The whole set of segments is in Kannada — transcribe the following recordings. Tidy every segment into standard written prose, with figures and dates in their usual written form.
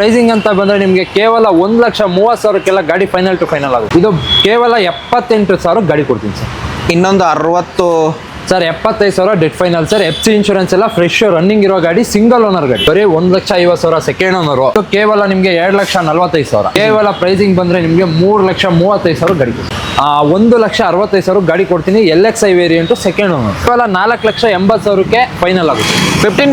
ಪ್ರೈಸಿಂಗ್ ಅಂತ ಬಂದ್ರೆ ನಿಮಗೆ ಕೇವಲ 1,30,000 ಗಾಡಿ ಫೈನಲ್ ಟು ಫೈನಲ್ ಆಗುತ್ತೆ. ಇದು ಕೇವಲ 78,000 ಗಾಡಿ ಕೊಡ್ತೀನಿ ಸರ್. ಇನ್ನೊಂದು 60 sir 75,000 dead final sir. FC insurance ಎಲ್ಲ ಫ್ರೆಶ್ ರನ್ನಿಂಗ್ ಇರೋ ಗಾಡಿ, ಸಿಂಗಲ್ ಓನರ್ ಗಾಡಿ. ಬರೀ 1,50,000 ಸೆಕೆಂಡ್ ಓನರ್. ಕೇವಲ ನಿಮಗೆ 2,45,000. ಕೇವಲ ಪ್ರೈಸಿಂಗ್ ಬಂದ್ರೆ ನಿಮಗೆ 3,35,000 ಗಾಡಿ ಕೊಡ್ತೀನಿ. 1,65,000 ಗಾಡಿ ಕೊಡ್ತೀನಿ. LXi variant second owner. ಕೇವಲ 4,80,000 ಫೈನಲ್ ಆಗುತ್ತೆ. 15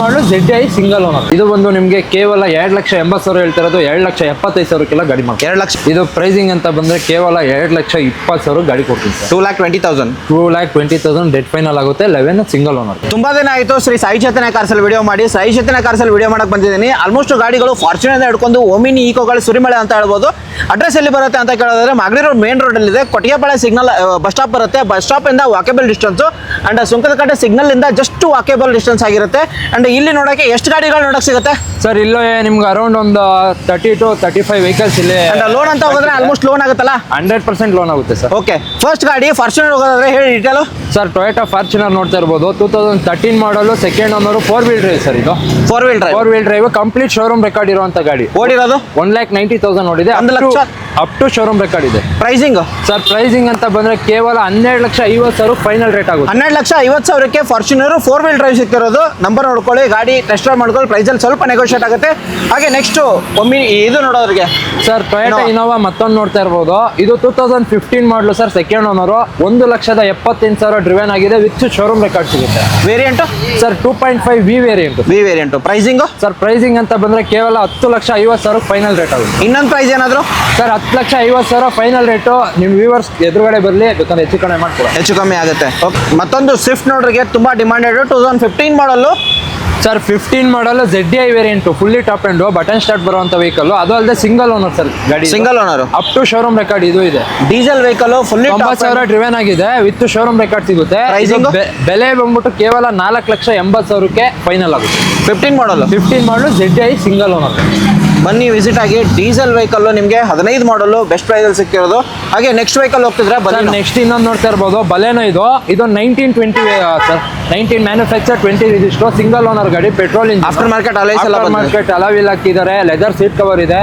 ಮಾಡಲು ZI ಸಿಂಗಲ್ ಓನರ್. ಇದು ಬಂದು ನಿಮಗೆ ಕೇವಲ 2,80,000 ಹೇಳ್ತಿರೋದು 2,75,000 ಗಾಡಿ ಮಾಡಿ. 2 ಲಕ್ಷ. ಇದು ಪ್ರೈಸಿಂಗ್ ಅಂತ ಬಂದ್ರೆ ಕೇವಲ 2,20,000 ಗಾಡಿ ಕೊಡ್ತೀನಿ. 2,20,000. 2,20,000 ಡೆಡ್ ಫೈನಲ್ ಆಗುತ್ತೆ. 11 ಸಿಂಗಲ್ ಓನರ್. ತುಂಬಾ ದಿನ ಆಯಿತು ಶ್ರೀ ಸಾಯಿ ಚೈತನ್ಯ ಕಾರ್ಸಲ್ಲಿ ವಿಡಿಯೋ ಮಾಡಿ. ಸಾಯಿ ಚೈತನ್ಯ ಕಾರ್ಸಲ್ಲಿ ವಿಡಿಯೋ ಮಾಡಕ್ಕೆ ಬಂದಿದ್ದೀನಿ. ಆಲ್ಮೋಸ್ಟ್ ಗಾಡಿಗಳು ಫಾರ್ಚುನರ್ ಹಿಡ್ಕೊಂಡು ಓಮಿನಿ ಈಕೋಗಳು ಸುರಿಮಳೆ ಅಂತ ಹೇಳ್ಬೋದು. ಅಡ್ರೆಸ್ ಎಲ್ಲಿ ಬರುತ್ತೆ ಅಂತ ಕೇಳೋದ್ರೆ ಮಾಗಡಿ ರೋಡ್ ಮೇನ್ ರೋಡ್ ಅಲ್ಲಿ ಇದೆ. ಕೊಟ್ಟಿಗೆಪಾಳ್ಯ ಸಿಗ್ನಲ್ ಬಸ್ ಸ್ಟಾಪ್ ಬರುತ್ತೆ. ಬಸ್ ಸ್ಟಾಪ್ ಇಂದ walkable distance and Sunkadakatte signal ಇಂದ ಜಸ್ಟ್ ವಾಕೇಬಲ್ ಡಿಸ್ಟೆನ್ಸ್ ಆಗಿರುತ್ತೆ. ಅಂಡ್ ಇಲ್ಲಿ ನೋಡಕ್ಕೆ ಎಷ್ಟು ಗಾಡಿಗಳು ನೋಡಕ್ ಸಿಗುತ್ತೆ ಸರ್? ಇಲ್ಲೇ ನಿಮ್ಗೆ ಅರೌಂಡ್ ಒಂದು 30 to 35 ವೆಹಿಕಲ್ಸ್ ಇಲ್ಲಿ. ಲೋನ್ ಅಂತ ಹೋದ್ರೆ ಆಲ್ಮೋಸ್ಟ್ ಲೋನ್ ಆಗುತ್ತಲ್ಲ? 100% ಲೋನ್ ಆಗುತ್ತೆ ಸರ್. ಓಕೆ, ಫಸ್ಟ್ ಗಾಡಿ ಫಾರ್ಚುನರ್ ಹೋಗೋದಾದ್ರೆ ಹೇಳಿ ಡೀಟೇಲ್. ಸರ್ ಟೊಯೋಟಾ ಫಾರ್ಚುನರ್ ನೋಡ್ತಾ ಇರ್ಬೋದು. 2013 model, second owner, 4 wheel drive sir. ಇದು 4 wheel drive complete showroom record ಇರುವಂತ ಗಾಡಿ. ಓಡಿರೋದು 1,90,000 ನೋಡಿದೆ. 1 lakh up to showroom record ಇದೆ. ಪ್ರೈಸಿಂಗ್ ಸರ್ ಪ್ರೈಸಿಂಗ್ ಅಂತ ಬಂದ್ರೆ ಕೇವಲ 12,50,000 ಫೈನಲ್ ರೇಟ್ ಆಗುತ್ತೆ. 12,50,000 ಫಾರ್ಚುನರ್ 4 ವೀಲ್ ಡ್ರೈವ್ ಸಿಗ್ತಿರೋದು. ನಂಬರ್ ನೋಡ್ಕೊಳ್ಳಿ, ಗಾಡಿ ಟೆಸ್ಟ್ ಡ್ರೈವ್ ಮಾಡ್ಕೊಳ್ಳಿ. ಪ್ರೈಸಲ್ಲಿ ಸ್ವಲ್ಪ ನೆಗೋಷಿಯೇಟ್ ಆಗುತ್ತೆ. ಹಾಗೆ ನೆಕ್ಸ್ಟ್ ಒಮ್ಮೆ ಇದು ನೋಡೋರಿಗೆ ಸರ್ ಟೊಯೋಟಾ ಇನೋವಾ ಮತ್ತೊಂದು ನೋಡ್ತಾ ಇರ್ಬೋದು. ಇದು 2015 model sir, second owner. 1,78,000 driven ಆಗಿದೆ. ವಿತ್ ಶೋರೂಮ್ ರೆಕಾರ್ಡ್ ಸಿಗುತ್ತೆ. Variant sir 2.5 V variant. Pricing sir pricing ಅಂತ ಬಂದ್ರೆ ಕೇವಲ 10,50,000 ಫೈನಲ್ ರೇಟ್ ಆಗುತ್ತೆ. ಇನ್ನೊಂದು ಪ್ರೈಸ್ ಏನಾದ್ರು ಸರ್ 10,50,000 ಫೈನಲ್ ರೇಟು. ನಿಮ್ಮ ವ್ಯೂವರ್ಸ್ ಎದುರುಗಡೆ ಬರಲಿ, ಬೇಕಂದ್ರೆ ಹೆಚ್ಚು ಕಡಿಮೆ ಮಾಡ್ತೀರಾ. ಹೆಚ್ಚು ಕಮ್ಮಿ ಆಗುತ್ತೆ. ಮತ್ತೊಂದು ಸ್ವಿಫ್ಟ್ ನೋಡ್ರಿಗೆ ತುಂಬಾ demanded 2015 model sir. 15 model ZI variant, fully top and button start ಬರುವಂತ ವೆಹಿಕಲ್. ಅದು ಅಲ್ಲದೆ ಸಿಂಗಲ್ ಓನರ್ ಸರ್ ಗಾಡಿ. Single owner up to showroom record ಇದು ಇದೆ. ಡೀಸೆಲ್ ವೆಹಿಕಲ್ ಫುಲ್ಲಿ 90,000 ಡ್ರಿವೆನ್ ಆಗಿದೆ. ವಿತ್ ಶೋರೂಮ್ ರೆಕಾರ್ಡ್ ಸಿಗುತ್ತೆ. ಬೆಲೆ ಬಂದ್ಬಿಟ್ಟು ಕೇವಲ 4,80,000 ಫೈನಲ್ ಆಗುತ್ತೆ. 15 ಮಾಡಲು ZI ಸಿಂಗಲ್ ಓನರ್. ಬನ್ನಿ ವಿಸಿಟ್ ಆಗಿ. ಡೀಸೆಲ್ ವೆಹಿಕಲ್ ನಿಮಗೆ 15 ಮಾಡಲು ಬೆಸ್ಟ್ ಪ್ರೈಸ್ ಅಲ್ಲಿ ಸಿಕ್ಕಿರೋದು. ಹಾಗೆ ನೆಕ್ಸ್ಟ್ ವೆಹಿಕಲ್ ಹೋಗ್ತಿದ್ರೆ ನೆಕ್ಸ್ಟ್ ಇನ್ನೊಂದು ನೋಡ್ತಾ ಇರ್ಬೋದು. ಬಲೆನೋ ಇದು 1920 sir. 19 manufacture, 20 register, single owner ಗಾಡಿ. ಪೆಟ್ರೋಲ್ ಇಂಜಿನ್, ಆಫ್ಟರ್ ಮಾರ್ಕೆಟ್ ಅಲಾವಿಲ್ ಹಾಕಿದ್ದಾರೆ. ಲೆದರ್ ಸೀಟ್ ಕವರ್ ಇದೆ.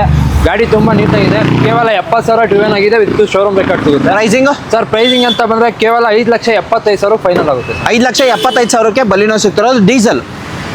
ಗಾಡಿ ತುಂಬಾ ನೀಟಾಗಿದೆ. ಕೇವಲ 70,000 ಡ್ರಿವೆನ್ ಆಗಿದೆ. ವಿತ್ ಶೋರೂಮ್ ರೆಕಾರ್ಡ್ ಸಿಗುತ್ತೆ. ಪ್ರೈಸಿಂಗ್ ಸರ್ ಪ್ರೈಸಿಂಗ್ ಅಂತ ಬಂದ್ರೆ ಕೇವಲ 5,75,000 ಫೈನಲ್ ಆಗುತ್ತೆ. 5,75,000 ಬಲಿನೋ ಸಿಗ್ತಿರೋದು. Diesel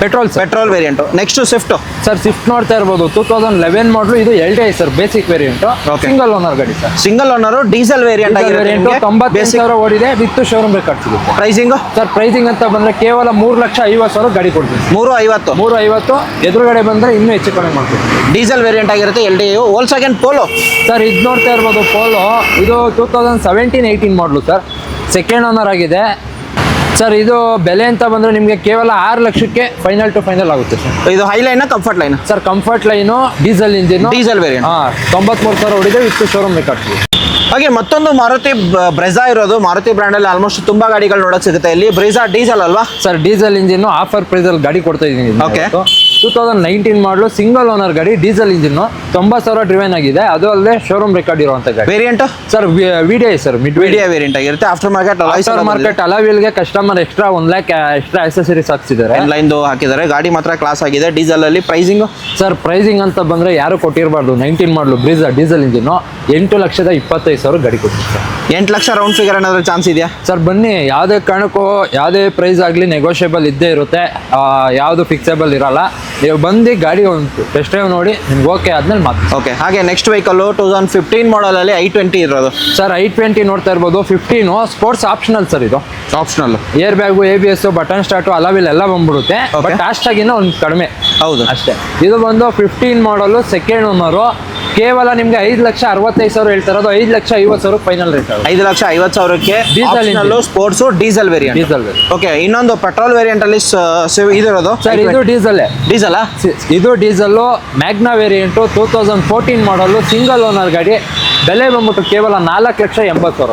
petrol variant. Next Swift sir. Swift ನೋಡ್ತಾ ಇರ್ಬೋದು. 2011 ಮಾಡಲು. ಇದು LDI sir, basic variant. Single owner ಗಾಡಿ sir. Single owner diesel variant 90,000 ಓಡಿದೆ. ವಿತ್ ಶೋರೂಮ್ ರೆಕಾರ್ಡ್ ಸಿಗುತ್ತೆ. ಪ್ರೈಸಿಂಗ್ ಸರ್ ಪ್ರೈಸಿಂಗ್ ಅಂತ ಬಂದ್ರೆ ಕೇವಲ 3,50,000 ಗಾಡಿ ಕೊಡ್ತೀವಿ. 350 ಎದುರುಗಡೆ ಬಂದ್ರೆ ಇನ್ನೂ ಹೆಚ್ಚು ಕಡಿಮೆ ಮಾಡ್ತೀವಿ. ಡೀಸೆಲ್ ವೇರಿಯಂಟ್ ಆಗಿರುತ್ತೆ. LDI. Volkswagen Polo sir. ಇದು ನೋಡ್ತಾ ಇರ್ಬೋದು. ಪೋಲೋ ಇದು 2017-18 ಮಾಡಲು ಸರ್. ಸೆಕೆಂಡ್ ಓನರ್ ಆಗಿದೆ ಸರ್. ಇದು ಬೆಲೆ ಅಂತ ಬಂದ್ರೆ ನಿಮಗೆ ಕೇವಲ 6 ಲಕ್ಷಕ್ಕೆ ಫೈನಲ್ ಟು ಫೈನಲ್ ಆಗುತ್ತೆ ಸರ್. ಇದು highline comfort line sir. Comfort line, diesel engine, diesel variant. 93,000 ಹೊಡಿದೆ. With showroom record. ಹಾಗೆ ಮತ್ತೊಂದು ಮಾರುತಿ ಬ್ರೆಜಾ ಇರೋದು. ಮಾರುತಿ ಬ್ರ್ಯಾಂಡ್ ಅಲ್ಲಿ ಆಲ್ಮೋಸ್ಟ್ ತುಂಬಾ ಗಾಡಿಗಳು ನೋಡಕ್ ಸಿಗುತ್ತೆ. ಇಲ್ಲಿ ಬ್ರೆಜಾ ಡೀಸೆಲ್ ಅಲ್ವಾ sir? Diesel engine offer price ಅಲ್ಲಿ ಗಾಡಿ ಕೊಡ್ತಾ ಇದ್ದೀನಿ. 2019 ಮಾಡಲು, ಸಿಂಗಲ್ ಓನರ್ ಗಾಡಿ, ಡೀಸೆಲ್ ಇಂಜಿನ್, 90,000 ಡ್ರಿವೆನ್ ಆಗಿದೆ. ಅದು ಅಲ್ಲದೆ ಶೋರೂಮ್ ರೆಕಾರ್ಡ್ ಇರುವಂತ ಗಾಡಿ. Variant sir VDI sir. VDI variant ಆಗಿರುತ್ತೆ. ಆಫ್ಟರ್ ಮಾರ್ಕೆಟ್ ಅಲಾವಿಲ್ಗೆ customer extra 1 lakh extra accessories ಹಾಕ್ಸಿದ್ದಾರೆ. ಲೈನ್ ಹಾಕಿದ್ದಾರೆ. ಗಾಡಿ ಮಾತ್ರ ಕ್ಲಾಸ್ ಆಗಿದೆ. ಡೀಸೆಲ್ ಅಲ್ಲಿ ಪ್ರೈಸಿಂಗ್ ಸರ್ ಪ್ರೈಸಿಂಗ್ ಅಂತ ಬಂದ್ರೆ ಯಾರು ಕೊಟ್ಟಿರಬಾರ್ದು. 19 ಮಾಡಲು ಬ್ರೀಜಾ ಡೀಸೆಲ್ ಇಂಜಿನ್ 8,25,000 ಗಾಡಿ ಕೊಟ್ಟಿರ್ತಾರೆ. 8 ಲಕ್ಷ ರೌಂಡ್ ಫಿಗರ್ ಏನಾದ್ರು ಚಾನ್ಸ್ ಇದೆಯಾ ಸರ್? ಬನ್ನಿ, ಯಾವುದೇ ಕಾರಣಕ್ಕೂ ಯಾವುದೇ ಪ್ರೈಸ್ ಆಗಲಿ ನೆಗೋಷಿಯಬಲ್ ಇದ್ದೇ ಇರುತ್ತೆ. ಯಾವುದು ಫಿಕ್ಸೇಬಲ್ ಇರಲ್ಲ. ನೀವು ಬಂದು ಗಾಡಿ ಒಂದು ಟೆಸ್ಟ್ ಡ್ರೈವ್ ನೋಡಿ, ನಿಮ್ಗೆ ಓಕೆ ಆದ್ಮೇಲೆ ಮಾತು. ಓಕೆ. ಹಾಗೆ ನೆಕ್ಸ್ಟ್ ವೆಹಿಕಲ್ 2015 ಮಾಡಲಲ್ಲಿ i20 ಇರೋದು ಸರ್. i20 ನೋಡ್ತಾ ಇರ್ಬೋದು. 15 ಸ್ಪೋರ್ಟ್ಸ್ ಆಪ್ಷನಲ್ ಸರ್. ಇದು optional. Airbag, ABS, button start, alloy wheel ಎಲ್ಲ ಬಂದ್ಬಿಡುತ್ತೆ. ಬಟ್ ಅಷ್ಟಾಗಿನ ಒಂದು ಕಡಿಮೆ. ಹೌದು ಅಷ್ಟೇ. ಇದು ಬಂದು 15 ಮಾಡಲು, ಸೆಕೆಂಡ್ ಓನರು. ಕೇವಲ ನಿಮ್ಗೆ 5,65,000 ಹೇಳ್ತಾರದು. 5,50,000 ಫೈನಲ್ ರೇಟ್. 5,50,000ಕ್ಕೆ diesel sports diesel variant. Okay. ಇನ್ನೊಂದು ಪೆಟ್ರೋಲ್ ವೇರಿಯಂಟ್ ಅಲ್ಲಿ ಇದಿರೋದು ಸರ್. ಇದು ಡೀಸೆಲ್. ಇದು diesel Magna variant. 2014 model, single owner ಗಾಡಿ. ಬೆಲೆ ಬಂದ್ಬಿಟ್ಟು ಕೇವಲ 4,80,000 sir.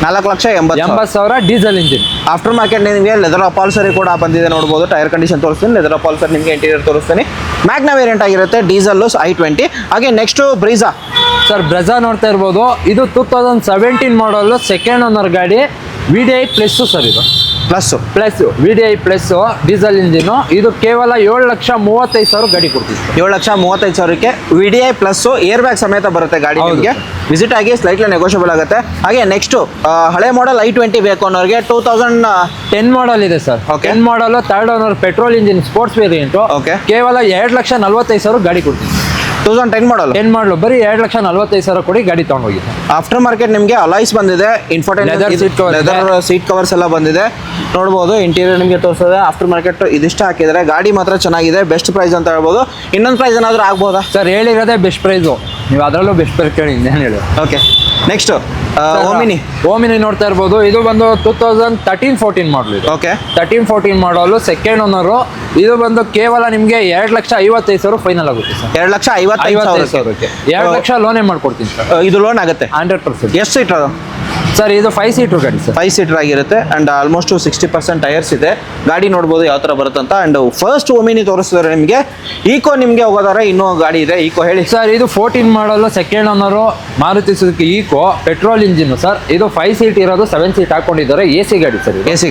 4,80,000 diesel engine. After market ನಿಮಗೆ ಲೆದರ್ ಅಪಾಲ್ಸರಿ ಕೂಡ ಬಂದಿದೆ ನೋಡ್ಬೋದು. ಟೈರ್ ಕಂಡೀಷನ್ ತೋರಿಸ್ತೀನಿ. ಲೆದರ್ ಅಪಾಲ್ಸರ್ ನಿಮಗೆ ಇಂಟೀರಿಯರ್ ತೋರಿಸ್ತೀನಿ. ಮ್ಯಾಗ್ನಾ ವೇರಿಯಂಟ್ ಆಗಿರುತ್ತೆ. Diesel i20. ಹಾಗೆ ನೆಕ್ಸ್ಟ್ ಬ್ರೀಜಾ ಸರ್. ಬ್ರೆಜಾ ನೋಡ್ತಾ ಇರ್ಬೋದು. ಇದು 2017 ಮಾಡಲು, ಸೆಕೆಂಡ್ ಓನರ್ ಗಾಡಿ. VDI plus sir. ಇದು plus VDI plus diesel engine, ಇದು ಕೇವಲ 7,35,000 ಗಾಡಿ ಕೊಡ್ತೀವಿ. 7,35,000ಕ್ಕೆ VDI ಪ್ಲಸ್ ಏರ್ ಬ್ಯಾಗ್ ಸಮೇತ ಬರುತ್ತೆ ಗಾಡಿ. ಹೌದು. ನಿಮಗೆ ವಿಸಿಟ್ ಆಗಿ ಸ್ಲೈಟ್ಲಿ ನೆಗೋಷಿಯಬಲ್ ಆಗುತ್ತೆ. ಹಾಗೆ ನೆಕ್ಸ್ಟ್ ಹಳೆ ಮಾಡಲ್ i20 ಬೇಕು ಅನ್ನೋರಿಗೆ 10 ಮಾಡಲ್ ಇದೆ ಸರ್. Okay. 10 ಮಾಡಲ್ 3rd owner petrol engine sports variant, Okay. ಕೇವಲ 2,45,000 ಗಾಡಿ ಕೊಡ್ತೀವಿ. 2010 ಮಾಡಲ್ 10 ಮಾಡಲು ಬರೀ 2,45,000 ಕೊಡಿ ಗಾಡಿ ತಗೊಂಡೋಗಿ. ಆಫ್ಟರ್ ಮಾರ್ಕೆಟ್ ನಿಮಗೆ ಅಲಾಯ್ಸ್ ಬಂದಿದೆ, Leather seat cover ಇದೆ. ಲೆದರ್ ಸೀಟ್ ಕವರ್ಸ್ ಎಲ್ಲ ಬಂದಿದೆ. ನೋಡ್ಬೋದು ಇಂಟೀರಿಯರ್ ನಿಮಗೆ ತೋರಿಸ್ತದೆ. ಆಫ್ಟರ್ ಮಾರ್ಕೆಟ್ ಇದಿಷ್ಟು ಹಾಕಿದರೆ ಗಾಡಿ ಮಾತ್ರ ಚೆನ್ನಾಗಿದೆ, ಬೆಸ್ಟ್ ಪ್ರೈಸ್ ಅಂತ ಹೇಳ್ಬೋದು. ಇನ್ನೊಂದು ಪ್ರೈಸ್ ಏನಾದರೂ ಆಗ್ಬೋದಾ? ಸರ್ ಹೇಳಿರೋದೇ ಬೆಸ್ಟ್ ಪ್ರೈಸು, ನೀವು ಅದರಲ್ಲೂ ಬೆಸ್ಟ್ ಪ್ರೈಸ್ ಕೇಳಿ ಏನು ಹೇಳಿ. ಓಕೆ, ನೆಕ್ಸ್ಟ್ ಓಮಿನಿ ನೋಡ್ತಾ ಇರ್ಬೋದು. ಇದು ಬಂದು 2013-14 ಮಾಡಲ್. ಇದು ಓಕೆ 13-14 ಮಾಡಲು ಸೆಕೆಂಡ್ ಓನರು. ಇದು ಬಂದು ಕೇವಲ ನಿಮಗೆ 2,55,000 ಫೈನಲ್ ಆಗುತ್ತೆ ಸರ್. 2,55,000ಕ್ಕೆ 2 ಲಕ್ಷ ಲೋನೇ ಮಾಡ್ಕೊಡ್ತೀನಿ ಸರ್. ಇದು ಲೋನ್ ಆಗುತ್ತೆ 100%. ಎಷ್ಟು ಸೀಟ್ ಅದು? ಸರ್ ಇದು 5 ಸೀಟರ್ ಗಾಡಿ ಸರ್. 5 ಸೀಟರ್ ಆಗಿರುತ್ತೆ ಅಂಡ್ ಆಲ್ಮೋಸ್ಟ್ 60% ಟೈರ್ಸ್ ಇದೆ. ಗಾಡಿ ನೋಡ್ಬೋದು ಯಾವ ಥರ ಬರುತ್ತೆ ಅಂತ. ಅಂಡ್ ಫಸ್ಟ್ ಓಮಿನಿ ತೋರಿಸಿದ್ರೆ ನಿಮಗೆ ಈಕೋ ನಿಮಗೆ ಹೋಗೋದಾರೆ ಇನ್ನೂ ಗಾಡಿ ಇದೆ. ಈಕೋ ಹೇಳಿ ಸರ್. ಇದು 14 ಮಾಡಲು second owner Maruti Suzuki Eeco petrol engine sir. ಇದು 5 ಸೀಟ್ ಇರೋದು, 7 ಸೀಟ್ ಹಾಕೊಂಡಿದ್ದಾರೆ. AC ಗಾಡಿ ಸರ್. AC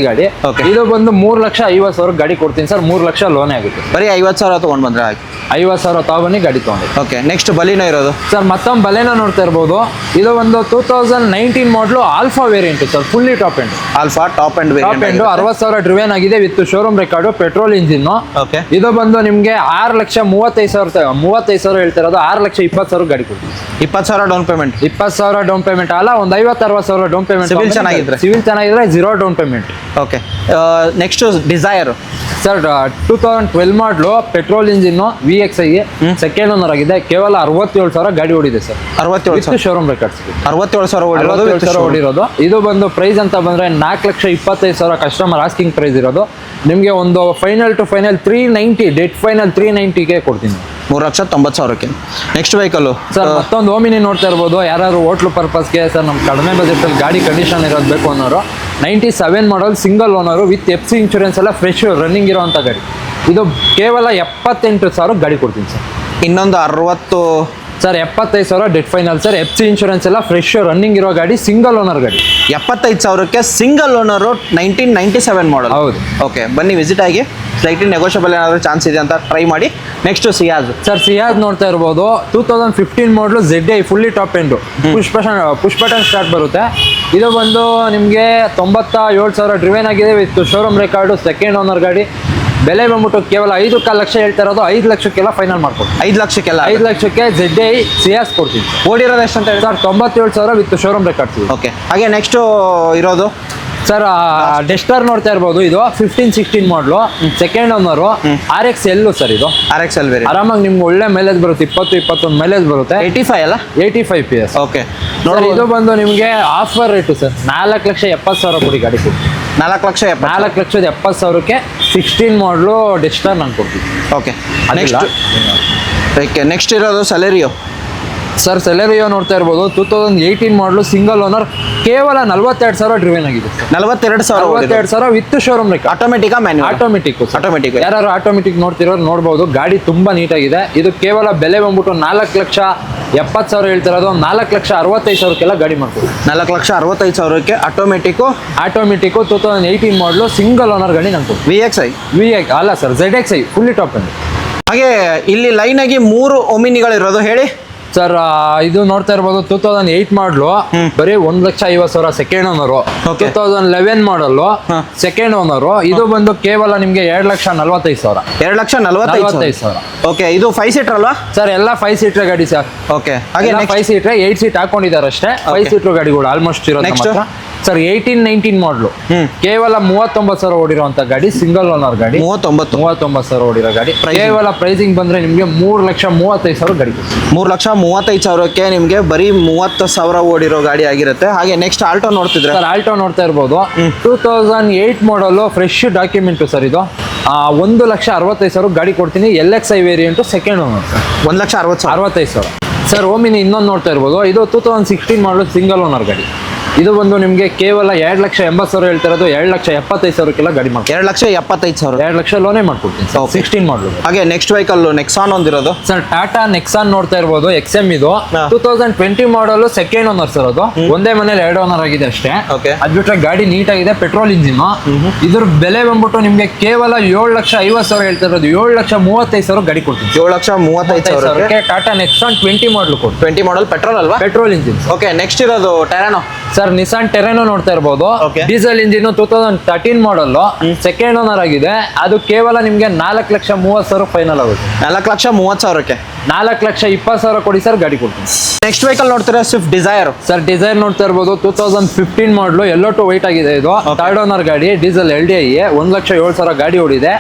ಗಾಡಿ Okay. ಇದು ಬಂದು 3,50,000 ಗಾಡಿ ಕೊಡ್ತೀನಿ ಸರ್. 3 ಲಕ್ಷ ಲೋನೇ ಆಗುತ್ತೆ. ಬರೀ 50,000 ತೊಗೊಂಡು ಬಂದ್ರೆ ಆಗಿ 50,000 ತಗೊಂಡು ಗಾಡಿ ತೊಗೊಂಡು. ಓಕೆ, ನೆಕ್ಸ್ಟ್ ಬಲಿನೋ ಇರೋದು ಸರ್. ಮತ್ತೊಂದು ಬಲೇನೋ ನೋಡ್ತಾ ಇರ್ಬೋದು. ಇದು ಒಂದು 2019 model alpha variant sir. Fully top end. Alpha top end 60,000 driven ಆಗಿದೆ with showroom record, petrol engine. Okay, ಇದು ಬಂದು ನಿಮಗೆ 6,35,000 ಹೇಳ್ತಿರೋದು. 6,20,000 ಗಾಡಿ ಕೊಡ್ತೀವಿ. 20,000 ಡೌನ್ ಪೇಮೆಂಟ್. 20,000 ಡೌನ್ ಪೇಮೆಂಟ್ ಅಲ್ಲ, ಒಂದು 50,000-60,000 ಡೌನ್ ಪೇಮೆಂಟ್. Civil ಚೆನ್ನಾಗಿದ್ರೆ 0 down payment. Okay, next Dzire sir. 2012 ಮಾಡಲು petrol engine VXI second owner ಆಗಿದೆ. ಕೇವಲ 67,000 ಗಾಡಿ ಓಡಿದೆ ಸರ್. 67,000 showroom records. 67,000 ಓಡಿರೋದು. ಇದು ಬಂದು ಪ್ರೈಸ್ ಅಂತ ಬಂದ್ರೆ 4,25,000 ಕಸ್ಟಮರ್ ಆಸ್ಕಿಂಗ್ ಪ್ರೈಸ್ ಇರೋದು. ನಿಮಗೆ ಒಂದು final to final 390, dead final 390ಗೆ ಕೊಡ್ತೀನಿ. 3,90,000ಕ್ಕೆ. Next vehicle sir. ಮತ್ತೊಂದು ಓಮಿನಿ ನೋಡ್ತಾ ಇರ್ಬೋದು. ಯಾರು ಹೋಟ್ಲು ಪರ್ಪಸ್ಗೆ ಸರ್ ನಮ್ಮ ಕಡಿಮೆ ಬಜೆಟಲ್ಲಿ ಗಾಡಿ ಕಂಡೀಷನ್ ಇರೋದು ಬೇಕು ಅನ್ನೋರು, 97 model single owner with FC insurance ಎಲ್ಲ ಫ್ರೆಶ್ ರನ್ನಿಂಗ್ ಇರೋವಂಥ ಗಾಡಿ. ಇದು ಕೇವಲ 78,000 ಗಾಡಿ ಕೊಡ್ತೀನಿ ಸರ್. ಇನ್ನೊಂದು 60 sir. 75,000 debt final sir. FC insurance ಎಲ್ಲ ಫ್ರೆಶ್ ರನ್ನಿಂಗ್ ಇರೋ ಗಾಡಿ, ಸಿಂಗಲ್ ಓನರ್ ಗಾಡಿ. 75,000ಕ್ಕೆ ಸಿಂಗಲ್ ಓನರು 1997 ಮಾಡಲ್. ಹೌದು. ಓಕೆ, ಬನ್ನಿ ವಿಸಿಟ್ ಆಗಿ. ಸ್ಲೈಟ್ಲಿ ನೆಗೋಷಿಯಬಲ್ ಏನಾದರೂ ಚಾನ್ಸ್ ಇದೆ ಅಂತ ಟ್ರೈ ಮಾಡಿ. Next ಸಿಯಾಜ್ sir. ಸಿಯಾಜ್ ನೋಡ್ತಾ ಇರ್ಬೋದು. 2015 ಮಾಡಲು ZI fully top end, push button start ಬರುತ್ತೆ. ಇದು ಬಂದು ನಿಮಗೆ 97,000 ಡ್ರಿವೆನ್ ಆಗಿದೆ with showroom record, second owner ಗಾಡಿ. ಬೆಲೆ ಬಂದ್ಬಿಟ್ಟು ಕೇವಲ 5.25 ಲಕ್ಷ ಹೇಳ್ತಾ ಇರೋದು. 5 ಲಕ್ಷಕ್ಕೆಲ್ಲ ಫೈನಲ್ ಮಾಡ್ಕೊಡ್ತೀವಿ. 5 ಲಕ್ಷಕ್ಕೆಲ್ಲ 5 ಲಕ್ಷಕ್ಕೆ ZI ಸಿಯಾಸ್ ಕೊಡ್ತೀವಿ. ಓಡಿರೋದು ಎಷ್ಟು ಅಂತ ಹೇಳಿ sir? 97,000 with showroom records. Okay, ಹಾಗೆ ನೆಕ್ಸ್ಟ್ ಇರೋದು ಸರ್. ಡೆಸ್ಟರ್ ನೋಡ್ತಾ ಇರ್ಬೋದು. ಇದು 15-16 ಮಾಡಲು ಸೆಕೆಂಡ್ ಓನರು, RXL ಸರ್. ಇದು RXL ಬೇರೆ ಆರಾಮಾಗಿ ನಿಮ್ಗೆ ಒಳ್ಳೆ ಮೈಲೇಜ್ ಬರುತ್ತೆ. 20-21 ಮೈಲೇಜ್ ಬರುತ್ತೆ. 85 ಅಲ್ಲ? 85 PS. ಓಕೆ, ನೋಡಿ. ಇದು ಬಂದು ನಿಮಗೆ ಆಫರ್ ರೇಟು ಸರ್. 4,70,000 ಕೊಡಿ ಗಾಡಿ ಕೊಡ್ತೀವಿ. 4,70,000ಕ್ಕೆ 16 ಮಾಡಲು ಡೆಸ್ಟರ್ ನಾನು ಕೊಡ್ತೀವಿ. ಓಕೆ, ನೆಕ್ಸ್ಟ್ ಇರೋದು ಸೆಲೆರಿಯೋ ಸರ್. ಸೆಲೆರಿಯೋ ನೋಡ್ತಾ ಇರ್ಬೋದು. 2018 ಮಾಡಲು ಸಿಂಗಲ್ ಓನರ್, ಕೇವಲ 42,000 ಡ್ರಿವೆನ್ ಆಗಿದೆ. 42,000 ವಿತ್ ಶೋರೂಮ್ ರೆಕಾರ್ಡ್. ಆಟೋಮೆಟಿಕಾ ಮ್ಯಾನ್ಯುವಲ್? ಆಟೋಮೆಟಿಕ್. ಯಾರು ಆಟೋಮೆಟಿಕ್ ನೋಡ್ತಿರೋರು ನೋಡ್ಬೋದು. ಗಾಡಿ ತುಂಬಾ ನೀಟಾಗಿದೆ. ಇದು ಕೇವಲ ಬೆಲೆ ಬಂದ್ಬಿಟ್ಟು 4,70,000 ಹೇಳ್ತಿರೋದು. 4,65,000ಕ್ಕೆಲ್ಲ ಗಾಡಿ ಮಾಡ್ಬೋದು. 4,65,000ಕ್ಕೆ ಆಟೋಮೆಟಿಕ್ಕು 2018 ಮಾಡಲು ಸಿಂಗಲ್ ಓನರ್ ಗಾಡಿ ನಂಗೆ VXI ಅಲ್ಲ sir, ZXI fully top end. ಹಾಗೆ ಇಲ್ಲಿ ಲೈನ್ ಆಗಿ 3 ಒಮಿನಿಗಳಿರೋದು ಹೇಳಿ ಸರ್. ಇದು ನೋಡ್ತಾ ಇರ್ಬೋದು. 2008 ಮಾಡಲು ಬರೀ 1,50,000 ಸೆಕೆಂಡ್ ಓನರು. 2011 ಮಾಡಲು ಸೆಕೆಂಡ್ ಓನರು. ಇದು ಬಂದು ಕೇವಲ ನಿಮಗೆ 2,45,000. 2,45,000. ಓಕೆ, ಇದು 5 ಸೀಟರ್ ಅಲ್ವಾ ಸರ್? ಎಲ್ಲ 5 ಸೀಟರ್ ಗಾಡಿ ಸರ್. ಓಕೆ, ಹಾಗೆ 5 ಸೀಟರ್ 8 ಸೀಟ್ ಹಾಕೊಂಡಿದ್ದಾರೆ ಅಷ್ಟೇ. 5 ಸೀಟರ್ ಗಾಡಿಗಳು ಆಲ್ಮೋಸ್ಟ್ ಇರೋ. ಸರ್. 18-19 ಮಾಡಲು ಕೇವಲ 39,000 ಓಡಿರುವಂತ ಗಾಡಿ, ಸಿಂಗಲ್ ಓನರ್ ಗಾಡಿ. 39,000 ಓಡಿರೋ ಗಾಡಿ. ಕೇವಲ ಪ್ರೈಸಿಂಗ್ ಬಂದ್ರೆ ನಿಮಗೆ 3,35,000 ಗಾಡಿ. 3,35,000ಕ್ಕೆ ನಿಮಗೆ ಬರೀ 30,000 ಓಡಿರೋ ಗಾಡಿ ಆಗಿರುತ್ತೆ. ಹಾಗೆ ನೆಕ್ಸ್ಟ್ ಆಲ್ಟೋ ನೋಡ್ತಿದ್ರೆ ಸರ್. ಆಲ್ಟೋ ನೋಡ್ತಾ ಇರ್ಬೋದು. 2008 ಮಾಡಲು ಫ್ರೆಶ್ ಡಾಕ್ಯುಮೆಂಟ್ ಸರ್. ಇದು 1,65,000 ಗಾಡಿ ಕೊಡ್ತೀನಿ. LXI variant second owner. 1,60,000 65,000 sir. Omni ಇನ್ನೊಂದು ನೋಡ್ತಾ ಇರ್ಬೋದು. ಇದು 2016 ಮಾಡಲು ಸಿಂಗಲ್ ಓನರ್ ಗಾಡಿ. ಇದು ಬಂದು ನಿಮಗೆ ಕೇವಲ 2,80,000 ಹೇಳ್ತಿರೋದು 2,75,000 ಗಾಡಿ ಮಾಡ್ತೀವಿ. 2,75,000. 2 ಲಕ್ಷ ಲೋನೇ ಮಾಡ್ಕೊಡ್ತೀನಿ ಸರ್. 16 ಮಾಡಲು. ಹಾಗೆ ನೆಕ್ಸ್ಟ್ ವೆಹಿಕಲ್ ನೆಕ್ಸಾನ್ ಒಂದಿರೋದು ಸರ್ ಟಾಟಾ ನೆಕ್ಸಾನ್ ನೋಡ್ತಾ ಇರ್ಬೋದು. XM ಇದು 2020 ಮಾಡಲ್ ಸೆಕೆಂಡ್ ಓನರ್ ಸರ್. ಅದು ಒಂದೇ ಮನೇಲಿ 2 ಓನರ್ ಆಗಿದೆ ಅಷ್ಟೇ. Okay. ಅದ್ ಬಿಟ್ರೆ ಗಾಡಿ ನೀಟ್ ಆಗಿದೆ, ಪೆಟ್ರೋಲ್ ಇಂಜಿನ್. ಇದ್ರ ಬೆಲೆ ಬಂದ್ಬಿಟ್ಟು ನಿಮ್ಗೆ ಕೇವಲ 7,50,000 ಹೇಳ್ತಾ ಇರೋದು 7,35,000 ಗಾಡಿ ಕೊಡ್ತೀನಿ. 7,35,000 ಟಾಟಾ ನೆಕ್ಸಾನ್ 20 ಮಾಡಲ್ ಕೊಡ್ತೀನಿ. 20 ಮಾಡಲ್ ಪೆಟ್ರೋಲ್ ಅಲ್ವಾ? Petrol engine. ಓಕೆ, ನೆಕ್ಸ್ಟ್ ಇರೋದು ಟೆರಾನೋ. ಸರ್ ನಿಸಾನ್ ಟೆರೆನೋ ನೋಡ್ತಾ ಇರ್ಬೋದು. Okay. Diesel engine 2013 model second owner ಆಗಿದೆ. ಅದು ಕೇವಲ ನಿಮ್ಗೆ 4,30,000 ಫೈನಲ್ ಆಗುತ್ತೆ. 4,30,000ಕ್ಕೆ 4,20,000 ಕೊಡಿ ಸರ್, ಗಾಡಿ ಕೊಡ್ತೀನಿ. ನೆಕ್ಸ್ಟ್ ವೆಹಿಕಲ್ ನೋಡ್ತೀರಾ ಸ್ವಿಫ್ಟ್ ಡಿಸೈರ್. ಸರ್ ಡಿಸೈರ್ ನೋಡ್ತಾ ಇರ್ಬೋದು. 2015 ಮಾಡಲು ಎಲ್ಲೋ ಟು ವೈಟ್ ಆಗಿದೆ. ಇದು ಥರ್ಡ್ ಓನರ್ ಗಾಡಿ, ಡೀಸೆಲ್ LDI 1,07,000 ಗಾಡಿ ಓಡಿದೆ.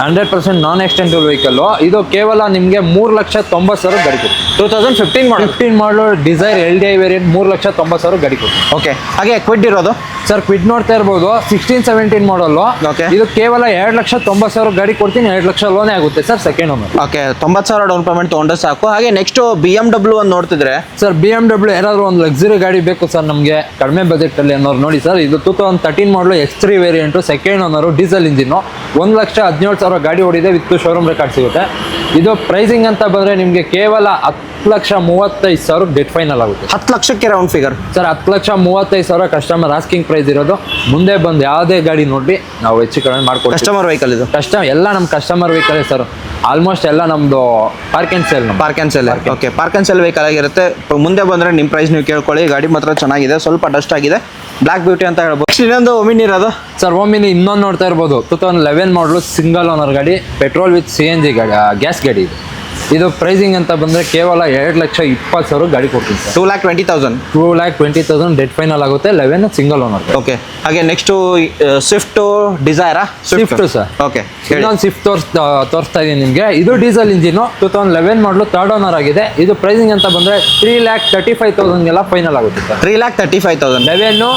100% ನಾನ್ ಎಕ್ಸ್ಟೆಂಟಬಲ್ ವೆಹಿಕಲ್. ಇದು ಕೇವಲ ನಿಮಗೆ 3,90,000 ಗಾಡಿ ಕೊಡ್ತೀನಿ. 2015 ಮಾಡಲು ಡಿಸೈರ್ LDI ವೇರಿಯಂಟ್ 3,90,000 ಗಾಡಿ ಕೊಡ್ತೀನಿ. ಓಕೆ, ಹಾಗೆ ಕ್ವಿಡ್ ಇರೋದು ಸರ್ ಕ್ವಿಡ್ ನೋಡ್ತಾ ಇರ್ಬೋದು. 16-17 ಮಾಡಲ್. Okay. ಇದು ಕೇವಲ 2,90,000 ಗಾಡಿ ಕೊಡ್ತೀನಿ. 2 ಲಕ್ಷ ಲೋನೇ ಆಗುತ್ತೆ sir, second owner. Okay, 90,000 down payment ತೊಗೊಂಡ್ರೆ ಸಾಕು. ಹಾಗೆ ನೆಕ್ಸ್ಟ್ BMW ಒಂದು ನೋಡ್ತಿದ್ರೆ ಸರ್ BMW ಏನಾದ್ರು ಒಂದು ಲಕ್ಸುರಿ ಗಾಡಿ ಬೇಕು ಸರ್ ನಮಗೆ ಕಡಿಮೆ ಬಜೆಟ್ ಅಲ್ಲಿ ಅನ್ನೋರು ನೋಡಿ ಸರ್. ಇದು 2013 ಮಾಡಲು X3 variant second owner, diesel engine. 1,17,000 ಗಾಡಿ ಓಡಿದೆ, ವಿತ್ ಶೋರೂಮ್ ರೆಕಾರ್ಡ್ ಸಿಗುತ್ತೆ. ಇದು ಪ್ರೈಸಿಂಗ್ ಅಂತ ಬಂದ್ರೆ ನಿಮಗೆ ಕೇವಲ 10,35,000 ಡೆಟ್ ಫೈನಲ್ ಆಗುತ್ತೆ. 10 ಲಕ್ಷಕ್ಕೆ round figure sir 10,35,000 customer asking price ಇರೋದು. ಮುಂದೆ ಬಂದು ಯಾವುದೇ ಗಾಡಿ ನೋಡಿ ನಾವು ಹೆಚ್ಚು ಕಡಿಮೆ ಮಾಡ್ಕೊಡ್ತೀವಿ. ಕಸ್ಟಮರ್ ವೆಹಿಕಲ್ ಇದು. ಎಲ್ಲ ನಮ್ಮ ಕಸ್ಟಮರ್ ವೆಹಿಕಲ್ ಸರ್. ಆಲ್ಮೋಸ್ಟ್ ಎಲ್ಲ ನಮ್ದು park and sale. Park and sell. Okay, park and sell vehicle ಆಗಿರುತ್ತೆ. ಮುಂದೆ ಬಂದ್ರೆ ನಿಮ್ಮ ಪ್ರೈಸ್ ನೀವು ಕೇಳ್ಕೊಳ್ಳಿ. ಗಾಡಿ ಮಾತ್ರ ಚೆನ್ನಾಗಿದೆ, ಸ್ವಲ್ಪ ಡಸ್ಟ್ ಆಗಿದೆ, ಬ್ಲಾಕ್ ಬ್ಯೂಟಿ ಅಂತ ಹೇಳ್ಬೋದು. ನೆಕ್ಸ್ಟ್ ಇನ್ನೊಂದು ಒಮಿನಿ ಇರೋದು ಸರ್. ಒಮ್ಮಿನಿ ಇನ್ನೊಂದು ನೋಡ್ತಾ ಇರ್ಬೋದು. 2011 ಮಾಡಲು ಸಿಂಗಲ್ ಓನರ್ ಗಾಡಿ, ಪೆಟ್ರೋಲ್ ವಿತ್ CNG ಗಾಡಿ, ಗ್ಯಾಸ್ ಗಾಡಿ ಇದು. ಇದು ಪ್ರೈಸಿಂಗ್ ಅಂತ ಬಂದರೆ ಕೇವಲ 2,20,000 ಗಾಡಿ ಕೊಡ್ತೀನಿ ಸರ್. 2,20,000. 2,20,000 ಡೆಟ್ ಫೈನಲ್ ಆಗುತ್ತೆ. 11 ಸಿಂಗಲ್ ಓನರ್. ಓಕೆ, ಹಾಗೆ ನೆಕ್ಸ್ಟು ಸ್ವಿಫ್ಟ್ ಡಿಸೈರಾ. Swift sir. ಓಕೆ, ಇನ್ನೊಂದು ಸ್ವಿಫ್ಟ್ ತೋರಿಸ್ತಾ ಇದೀನಿ ನಿಮಗೆ. ಇದು ಡೀಸೆಲ್ ಇಂಜಿನ್ 2011 ಮಾಡಲು ಥರ್ಡ್ ಓನರ್ ಆಗಿದೆ. ಇದು ಪ್ರೈಸಿಂಗ್ ಅಂತ ಬಂದರೆ 3,35,000 ಫೈನಲ್ ಆಗುತ್ತೆ ಸರ್. 3,35,000. 11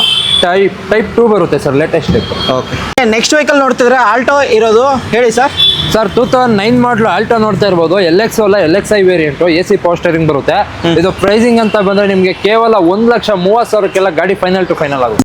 ಟೈಪ್ 2 ಬರುತ್ತೆ sir, latest type. Okay, next vehicle ನೋಡ್ತಿದ್ರೆ ಆಲ್ಟೋ ಇರೋದು, ಹೇಳಿ ಸರ್. ಸರ್ 2009 ಮಾಡಲು ಆಲ್ಟೋ ನೋಡ್ತಾ ಇರ್ಬೋದು. LXI variant, AC power steering ಬರುತ್ತೆ. ಇದು ಪ್ರೈಸಿಂಗ್ ಅಂತ ಬಂದ್ರೆ ನಿಮಗೆ ಕೇವಲ 1,30,000 ಗಾಡಿ ಫೈನಲ್ ಟು ಫೈನಲ್ ಆಗುತ್ತೆ.